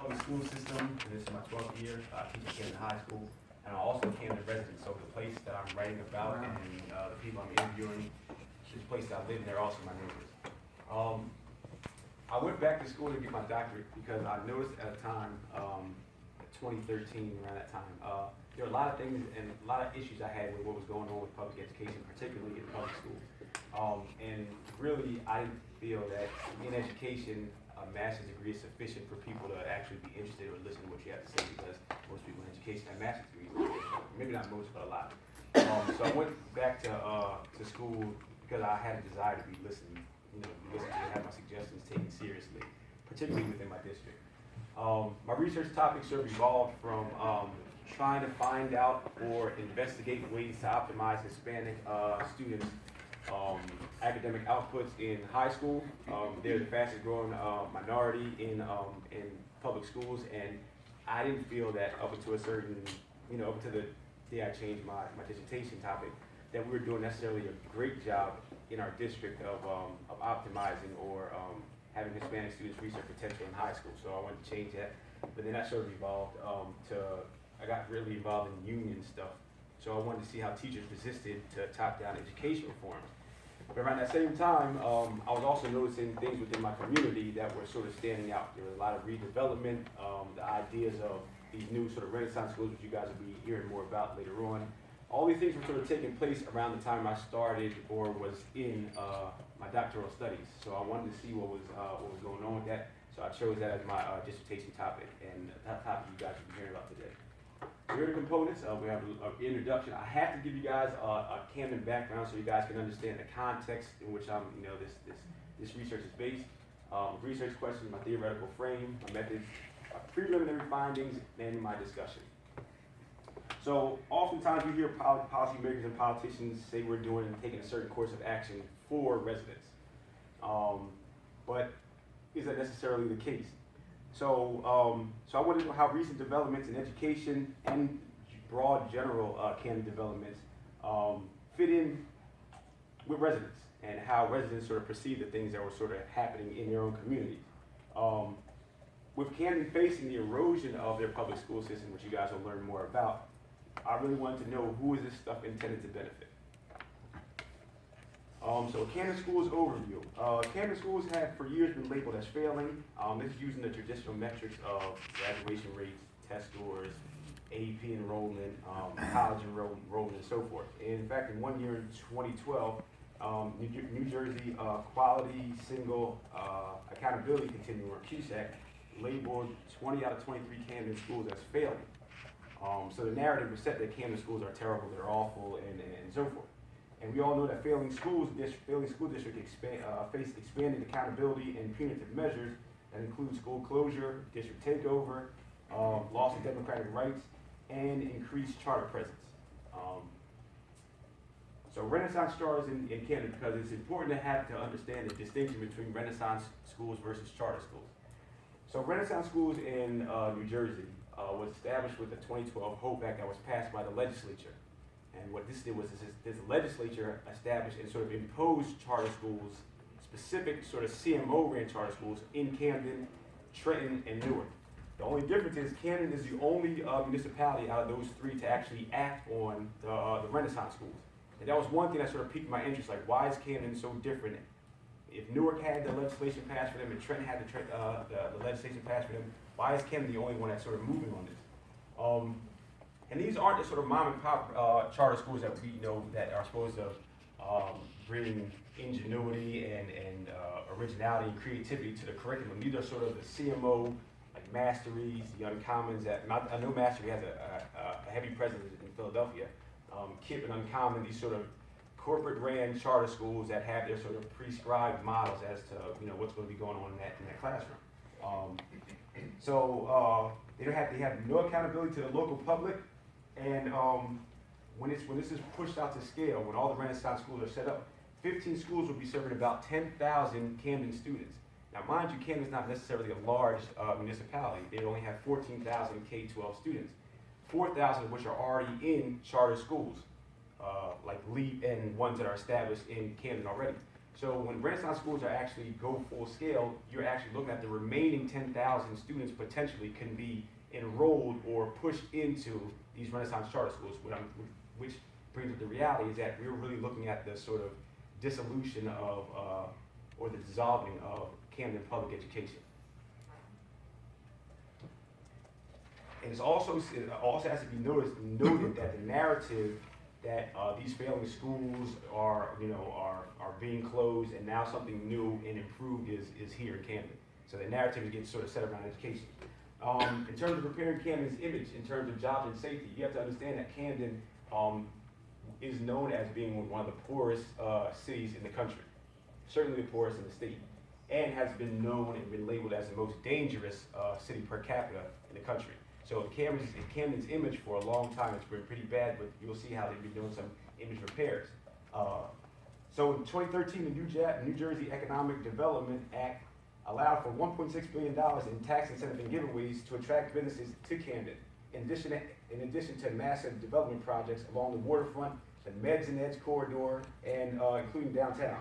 public school system, and this is my 12th year. I teach at Camden High School, and I'm also a Camden resident, so the place that I'm writing about and the people I'm interviewing, this place that I live in, they're also my neighbors. I went back to school to get my doctorate because I noticed at a time, 2013, around that time, there were a lot of things and a lot of issues I had with what was going on with public education, particularly in public schools. And really, I didn't feel that in education, a master's degree is sufficient for people to actually be interested or listen to what you have to say, because most people in education have master's degrees, maybe not most, but a lot. So I went back to school because I had a desire to be listened, to have my suggestions taken seriously, particularly within my district. My research topics sort of evolved from trying to find out or investigate ways to optimize Hispanic students' academic outputs in high school. They're the fastest growing minority in public schools, and I didn't feel that up until a certain, up until the day I changed my dissertation topic, that we were doing necessarily a great job in our district of optimizing or having Hispanic students reach their potential in high school. So I wanted to change that, but then that sort of evolved I got really involved in union stuff. So I wanted to see how teachers resisted to top-down education reforms. But around that same time, I was also noticing things within my community that were sort of standing out. There was a lot of redevelopment, the ideas of these new sort of Renaissance schools, which you guys will be hearing more about later on. All these things were sort of taking place around the time I started or was in my doctoral studies. So I wanted to see what was going on with that. So I chose that as my dissertation topic, and that topic you guys will be hearing about today. Here are the components. We have an introduction. I have to give you guys a Camden background so you guys can understand the context in which this research is based. Research questions, my theoretical frame, my methods, preliminary findings, and my discussion. So oftentimes you hear policymakers and politicians say we're taking a certain course of action for residents. But is that necessarily the case? So I want to know how recent developments in education and broad general Camden developments fit in with residents, and how residents sort of perceive the things that were sort of happening in their own communities. With Camden facing the erosion of their public school system, which you guys will learn more about, I really wanted to know who is this stuff intended to benefit. So Camden Schools overview. Camden Schools have for years been labeled as failing. This is using the traditional metrics of graduation rates, test scores, AP enrollment, college enrollment, and so forth. And in fact, in one year in 2012, New Jersey Quality Single Accountability Continuum, or QSAC, labeled 20 out of 23 Camden schools as failing. So the narrative was set that Camden schools are terrible, they're awful, and so forth. And we all know that failing school districts face expanded accountability and punitive measures that include school closure, district takeover, loss of democratic rights, and increased charter presence. So Renaissance stars in Camden, because it's important to understand the distinction between Renaissance schools versus charter schools. So Renaissance schools in New Jersey was established with the 2012 HOPE Act that was passed by the legislature. And what this did was this legislature established and sort of imposed charter schools, specific sort of CMO-ran charter schools in Camden, Trenton, and Newark. The only difference is Camden is the only municipality out of those three to actually act on the Renaissance schools. And that was one thing that sort of piqued my interest, like why is Camden so different? If Newark had the legislation passed for them and Trenton had the legislation passed for them, why is Camden the only one that's sort of moving on this? And these aren't the sort of mom and pop charter schools that we know that are supposed to bring ingenuity and originality and creativity to the curriculum. These are sort of the CMO, like Masteries, the Uncommons. I know Mastery has a heavy presence in Philadelphia. KIPP and Uncommon, these sort of corporate-ran charter schools that have their sort of prescribed models as to what's going to be going on in that classroom. So they have no accountability to the local public. And when this is pushed out to scale, when all the Renaissance schools are set up, 15 schools will be serving about 10,000 Camden students. Now, mind you, Camden's not necessarily a large municipality. They only have 14,000 K-12 students, 4,000 of which are already in charter schools, like LEAP and ones that are established in Camden already. So when Renaissance schools are actually go full scale, you're actually looking at the remaining 10,000 students potentially can be enrolled or pushed into these Renaissance charter schools, which brings up the reality is that we're really looking at the sort of dissolution of, or the dissolving of Camden public education. And it also has to be noted that the narrative that these failing schools are being closed and now something new and improved is here in Camden. So the narrative gets sort of set around education. In terms of preparing Camden's image, in terms of jobs and safety, you have to understand that Camden is known as being one of the poorest cities in the country, certainly the poorest in the state, and has been known and been labeled as the most dangerous city per capita in the country. So Camden's image for a long time has been pretty bad, but you'll see how they've been doing some image repairs. So in 2013, the New Jersey Economic Development Act allowed for $1.6 billion in tax incentive and giveaways to attract businesses to Camden. In addition to massive development projects along the waterfront, the Meds and Eds corridor, and including downtown.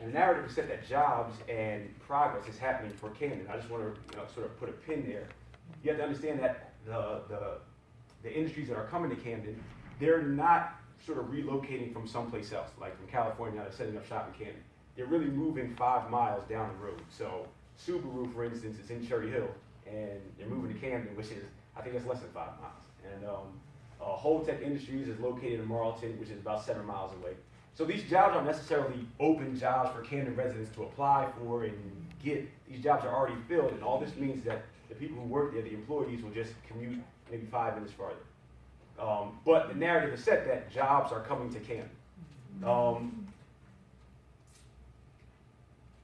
And the narrative is set that jobs and progress is happening for Camden. I just want to sort of put a pin there. You have to understand that the industries that are coming to Camden, they're not sort of relocating from someplace else, like from California, they're setting up shop in Camden. They're really moving 5 miles down the road. So Subaru, for instance, is in Cherry Hill, and they're moving to Camden, which is, I think it's less than 5 miles. And Holtec Industries is located in Marlton, which is about 7 miles away. So these jobs aren't necessarily open jobs for Camden residents to apply for and get. These jobs are already filled, and all this means is that the people who work there, the employees, will just commute maybe 5 minutes farther. But the narrative is set that jobs are coming to Camden.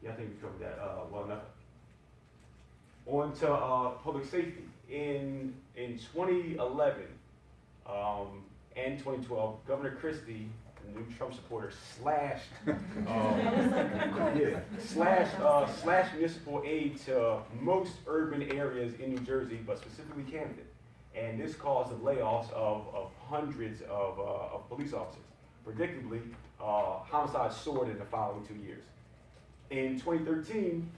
Yeah, I think we covered that well enough. On to public safety. In 2011 and 2012, Governor Christie, the new Trump supporter, slashed municipal aid to most urban areas in New Jersey, but specifically Camden. And this caused the layoffs of hundreds of police officers. Predictably, homicides soared in the following 2 years. In 2013,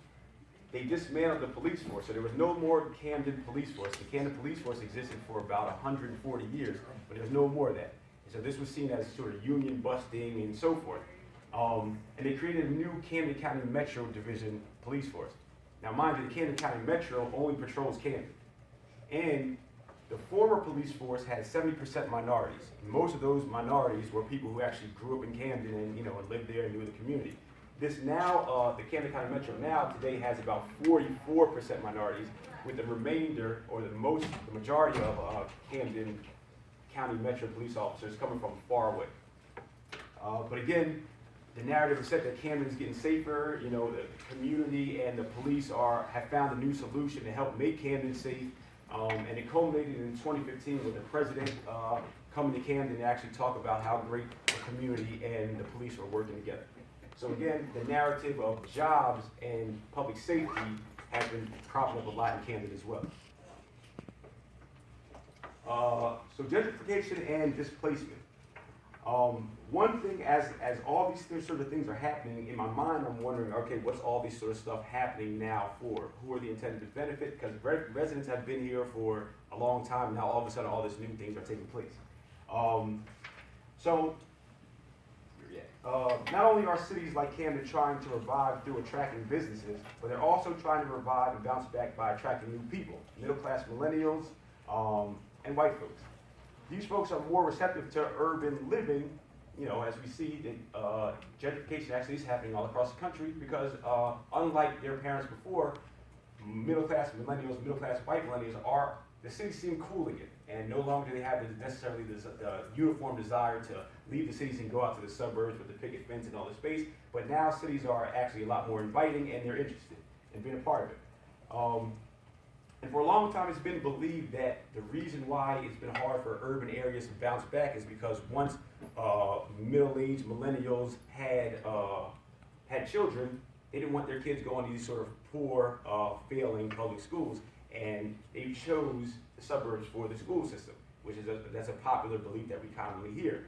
they dismantled the police force, so there was no more Camden police force. The Camden police force existed for about 140 years, but there was no more of that. And so this was seen as sort of union busting and so forth. And they created a new Camden County Metro Division police force. Now mind you, the Camden County Metro only patrols Camden. And the former police force had 70% minorities. Most of those minorities were people who actually grew up in Camden and and lived there and knew the community. This now, the Camden County Metro now today has about 44% minorities, with the remainder, or the majority of Camden County Metro police officers coming from far away. But again, the narrative is set that Camden is getting safer. The community and the police have found a new solution to help make Camden safe. And it culminated in 2015 with the president coming to Camden to actually talk about how great the community and the police were working together. So again, the narrative of jobs and public safety has been cropping up a lot in Camden as well. So gentrification and displacement. One thing, as all these sort of things are happening, in my mind I'm wondering, okay, what's all this sort of stuff happening now for? Who are the intended to benefit? Because residents have been here for a long time, now all of a sudden all these new things are taking place. Not only are cities like Camden trying to revive through attracting businesses, but they're also trying to revive and bounce back by attracting new people, middle-class millennials, and white folks. These folks are more receptive to urban living, as we see that gentrification actually is happening all across the country because unlike their parents before, middle-class millennials, middle-class white millennials the cities seem cool again, and no longer do they have necessarily this uniform desire to leave the cities and go out to the suburbs with the picket fence and all the space, but now cities are actually a lot more inviting and they're interested in being a part of it. And for a long time, it's been believed that the reason why it's been hard for urban areas to bounce back is because once middle-aged millennials had children, they didn't want their kids going to these sort of poor, failing public schools, and they chose the suburbs for the school system, which is that's a popular belief that we commonly hear.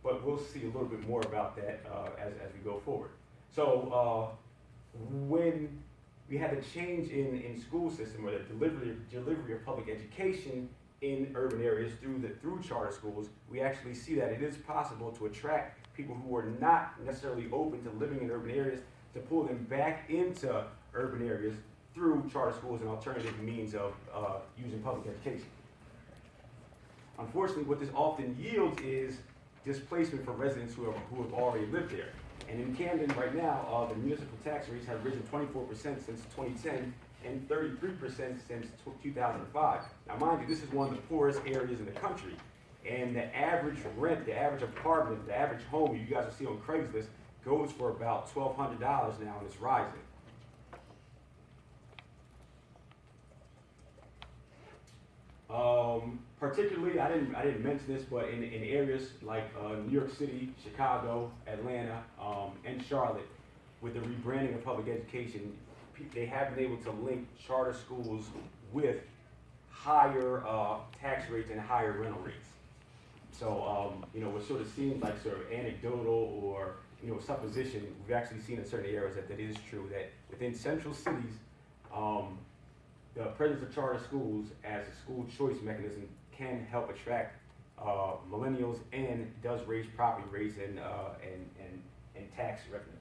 but we'll see a little bit more about that as we go forward. So when we had a change in school system or the delivery of public education in urban areas through charter schools, we actually see that it is possible to attract people who are not necessarily open to living in urban areas, to pull them back into urban areas through charter schools and alternative means of using public education. Unfortunately, what this often yields is displacement for residents who have already lived there. And in Camden right now, the municipal tax rates have risen 24% since 2010 and 33% since 2005. Now mind you, this is one of the poorest areas in the country. And the average rent, the average apartment, the average home you guys will see on Craigslist goes for about $1,200 now, and it's rising. Particularly, I didn't mention this, but in areas like New York City, Chicago, Atlanta, and Charlotte, with the rebranding of public education, they have been able to link charter schools with higher tax rates and higher rental rates. So, what sort of seems like sort of anecdotal or supposition, we've actually seen in certain areas that is true, that within central cities, the presence of charter schools as a school choice mechanism can help attract millennials and does raise property rates and tax revenue.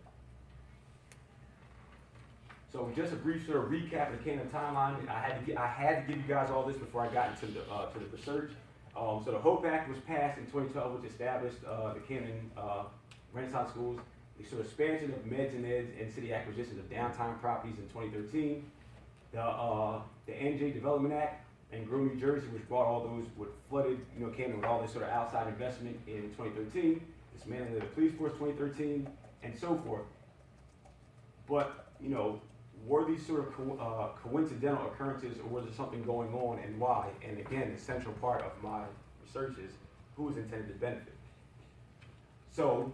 So just a brief sort of recap of the Camden timeline. I had to give you guys all this before I got into the research. So the HOPE Act was passed in 2012, which established the Camden Renaissance Schools. The sort of expansion of meds and eds and city acquisitions of downtown properties in 2013. The NJ Development Act and Grow, New Jersey, which brought all those, what flooded Camden with all this sort of outside investment in 2013. Dismantling of the police force 2013, and so forth. But were these sort of coincidental occurrences, or was there something going on, and why? And again, the central part of my research is who is intended to benefit. So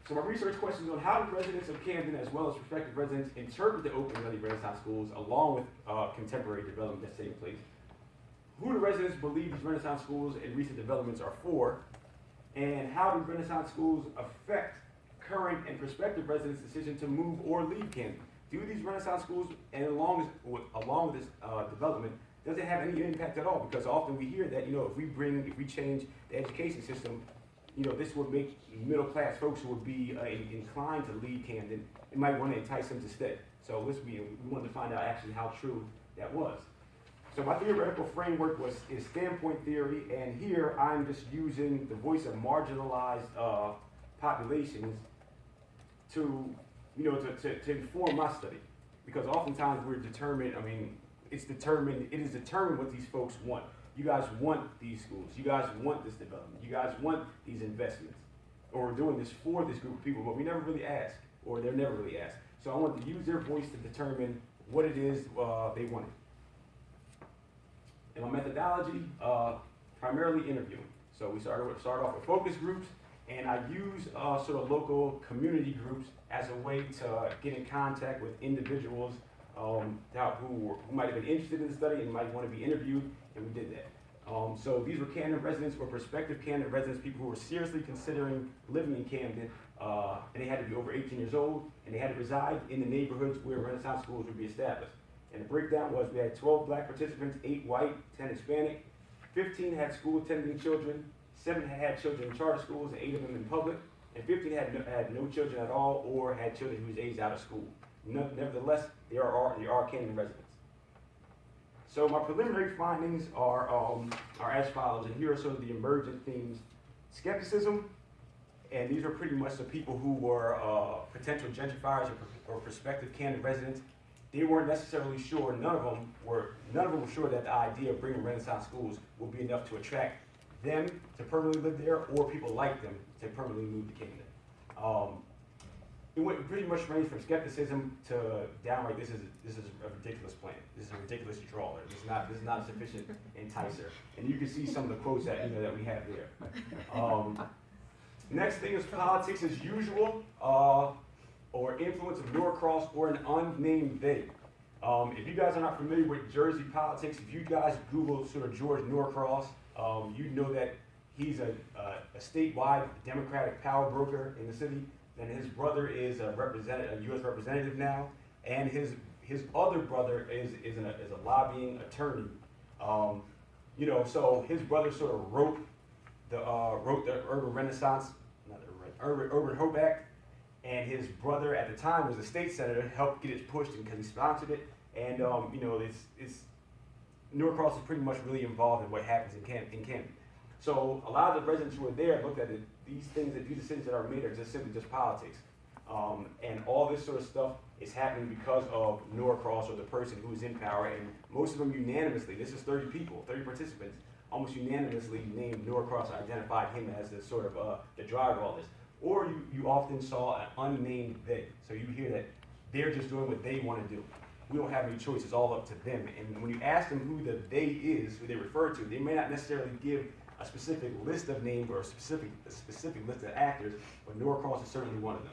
my research questions on how do residents of Camden, as well as prospective residents, interpret the opening of the Renaissance schools, along with contemporary development that's taking place. Who do residents believe these Renaissance schools and recent developments are for? And how do Renaissance schools affect current and prospective residents' decision to move or leave Camden? Do these Renaissance schools, and along with this development, does it have any impact at all? Because often we hear that if we change the education system, this would make middle-class folks who would be inclined to leave Camden, it might want to entice them to stay. So we wanted to find out actually how true that was. So my theoretical framework is standpoint theory, and here I'm just using the voice of marginalized populations to inform my study. Because oftentimes we're determined, it is determined what these folks want. You guys want these schools. You guys want this development. You guys want these investments. Or we're doing this for this group of people, but we never really ask, or they're never really asked. So I want to use their voice to determine what it is they wanted. In my methodology, primarily interviewing. So we started off with focus groups, and I use sort of local community groups as a way to get in contact with individuals who might have been interested in the study and might want to be interviewed, and we did that. So these were Camden residents or prospective Camden residents, people who were seriously considering living in Camden, and they had to be over 18 years old, and they had to reside in the neighborhoods where Renaissance schools would be established. And the breakdown was we had 12 black participants, 8 white, 10 Hispanic, 15 had school-attending children, 7 had children in charter schools, and 8 of them in public, and 15 had no children at all or had children who was aged out of school. Nevertheless, they are Camden residents. So my preliminary findings are as follows, and here are sort of the emergent themes. Skepticism, and these are pretty much the people who were potential gentrifiers or prospective Camden residents. They weren't necessarily sure, none of them were sure that the idea of bringing Renaissance schools would be enough to attract them to permanently live there, or people like them to permanently move to Camden. It pretty much ranged from skepticism to downright, this is a ridiculous plan. This is a ridiculous trawler. This is not a sufficient enticer. And you can see some of the quotes that we have there. Next thing is politics as usual, or influence of Norcross or an unnamed they. If you guys are not familiar with Jersey politics, if you guys Google sort of George Norcross, you know that he's a statewide Democratic power broker in the city. And his brother is a U.S. representative now, and his other brother is a lobbying attorney. You know, so his brother sort of wrote the Urban Renaissance, not the Urban Hope Act, and his brother at the time was a state senator, helped get it pushed because he sponsored it. And you know, it's Norcross is pretty much really involved in what happens in Camden. So a lot of the residents who are there looked at it, these decisions that are made are just simply just politics. And all this sort of stuff is happening because of Norcross or the person who is in power, and most of them unanimously, this is 30 people, 30 participants, almost unanimously named Norcross, identified him as the sort of the driver of all this. Or you often saw an unnamed they. So you hear that they're just doing what they want to do. We don't have any choice, it's all up to them. And when you ask them who the they is, who they refer to, they may not necessarily give a specific list of names or a specific list of actors, but Norcross is certainly one of them.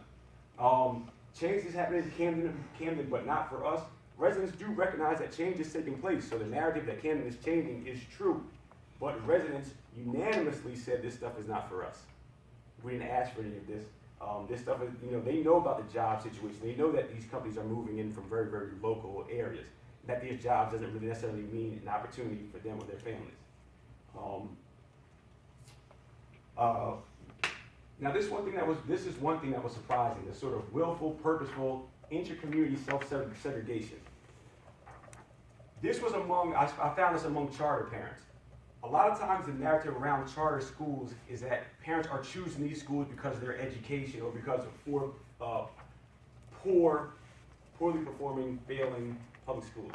Change is happening in Camden, but not for us. Residents do recognize that change is taking place, so the narrative that Camden is changing is true. But residents unanimously said this stuff is not for us. We didn't ask for any of this. This stuff is, you know, they know about the job situation. They know that these companies are moving in from very, very local areas. That these jobs doesn't really necessarily mean an opportunity for them or their families. Now this is one thing that was surprising, the sort of willful, purposeful, inter-community self-segregation. This was I found this among charter parents. A lot of times the narrative around charter schools is that parents are choosing these schools because of their education or because of poorly performing, failing public schools.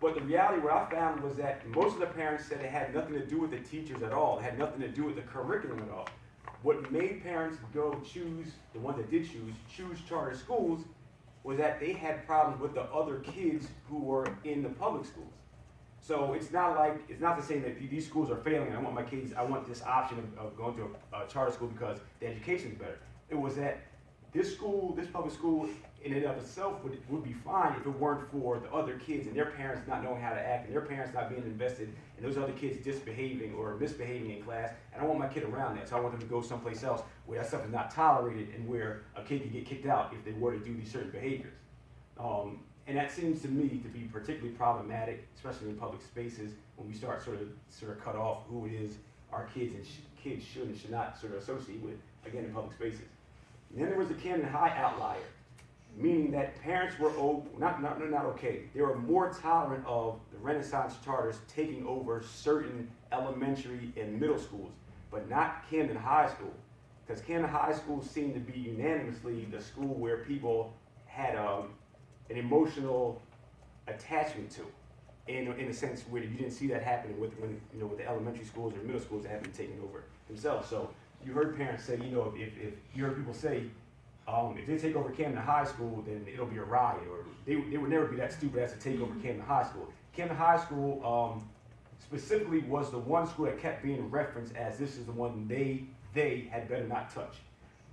But the reality, what I found was that most of the parents said it had nothing to do with the teachers at all. It had nothing to do with the curriculum at all. What made parents go choose, the ones that did choose charter schools, was that they had problems with the other kids who were in the public schools. So it's not to say that these schools are failing. I want this option of going to a charter school because the education is better. It was that this public school in and of itself would be fine if it weren't for the other kids and their parents not knowing how to act and their parents not being invested and those other kids disbehaving or misbehaving in class. And I don't want my kid around that, so I want them to go someplace else where that stuff is not tolerated and where a kid can get kicked out if they were to do these certain behaviors. And that seems to me to be particularly problematic, especially in public spaces, when we start sort of cut off who it is our kids and kids should and should not sort of associate with, again, in public spaces. And then there was the Camden High outlier, meaning that parents were not okay. They were more tolerant of the Renaissance charters taking over certain elementary and middle schools, but not Camden High School, because Camden High School seemed to be unanimously the school where people had an emotional attachment to, in a sense where you didn't see that happening with the elementary schools or middle schools that had been taken over themselves. So you heard parents say, if you heard people say, if they take over Camden High School, then it'll be a riot, or they would never be that stupid as to take over Camden High School. Camden High School specifically was the one school that kept being referenced as this is the one they had better not touch.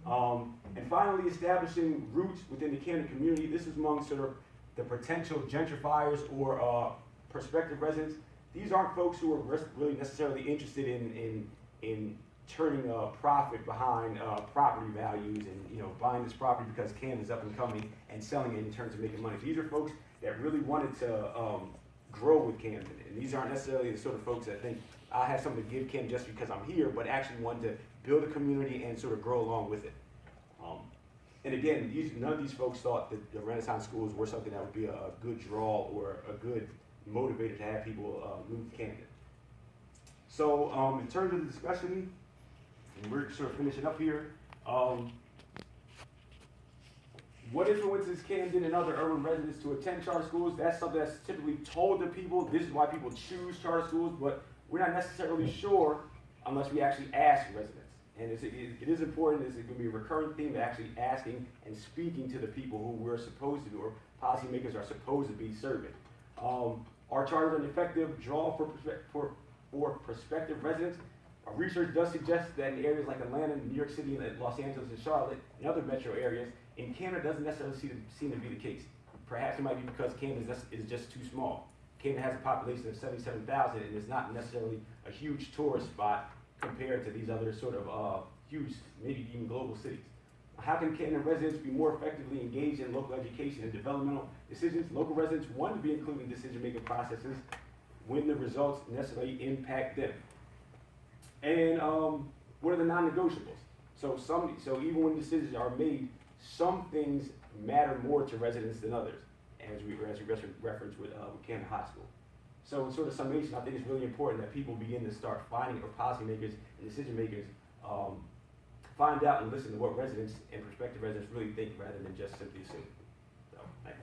And finally, establishing roots within the Camden community. This is among sort of the potential gentrifiers or prospective residents. These aren't folks who are really necessarily interested in turning a profit behind property values and buying this property because Camden's up and coming and selling it in terms of making money. These are folks that really wanted to grow with Camden, and these aren't necessarily the sort of folks that think I have something to give Camden just because I'm here, but actually wanted to build a community and sort of grow along with it. And again, none of these folks thought that the Renaissance schools were something that would be a good draw or a good motivator to have people move to Camden. So in terms of the discussion, and we're sort of finishing up here, what influences Camden and other urban residents to attend charter schools? That's something that's typically told to people. This is why people choose charter schools, but we're not necessarily sure unless we actually ask residents. And it is important, it's going to be a recurring theme, of actually asking and speaking to the people who we're supposed to, or policymakers are supposed to be serving. Are charters an effective draw for prospective residents? Our research does suggest that in areas like Atlanta, New York City, Los Angeles, and Charlotte, and other metro areas, in Camden doesn't necessarily seem to be the case. Perhaps it might be because Camden is just too small. Camden has a population of 77,000 and is not necessarily a huge tourist spot compared to these other sort of huge, maybe even global cities. How can Camden residents be more effectively engaged in local education and developmental decisions? Local residents want to be included in decision-making processes when the results necessarily impact them. And what are the non-negotiables? So even when decisions are made, some things matter more to residents than others, as we referenced with Camden High School. So in sort of summation, I think it's really important that people begin to start finding, or policymakers and decision makers, find out and listen to what residents and prospective residents really think rather than just simply assume. So, thank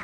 you.